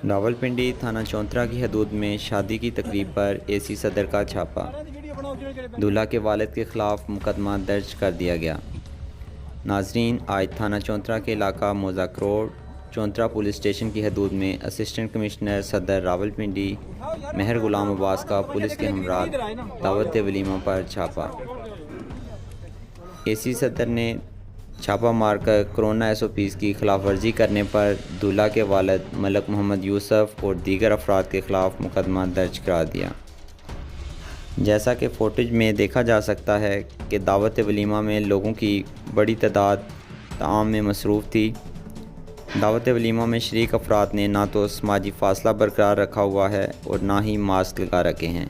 रावलपिंडी थाना चौंतरा की हदूद में शादी की तकरीब पर एसी सदर का छापा। दूल्हा के वालिद के ख़िलाफ़ मुकदमा दर्ज कर दिया गया। नाजरीन, आज थाना चौंतरा के इलाका मोज़ाक रोड चौंतरा पुलिस स्टेशन की हदूद में असिस्टेंट कमिश्नर सदर रावलपिंडी महर गुलाम अब्बास का पुलिस के हमरा दावत वलीमा पर छापा। एसी सदर ने छापा मारकर कोरोना SOPs की खिलाफ वर्जी करने पर दूल्हा के वालिद मलक मोहम्मद यूसुफ और दीगर अफराद के ख़िलाफ़ मुकदमा दर्ज करा दिया। जैसा कि फ़ुटेज में देखा जा सकता है कि दावत वलीमा में लोगों की बड़ी तादाद ताम में मसरूफ़ थी। दावत वलीमा में शरीक अफराद ने ना तो समाजी फ़ासला बरकरार रखा हुआ है और ना ही मास्क लगा रखे हैं।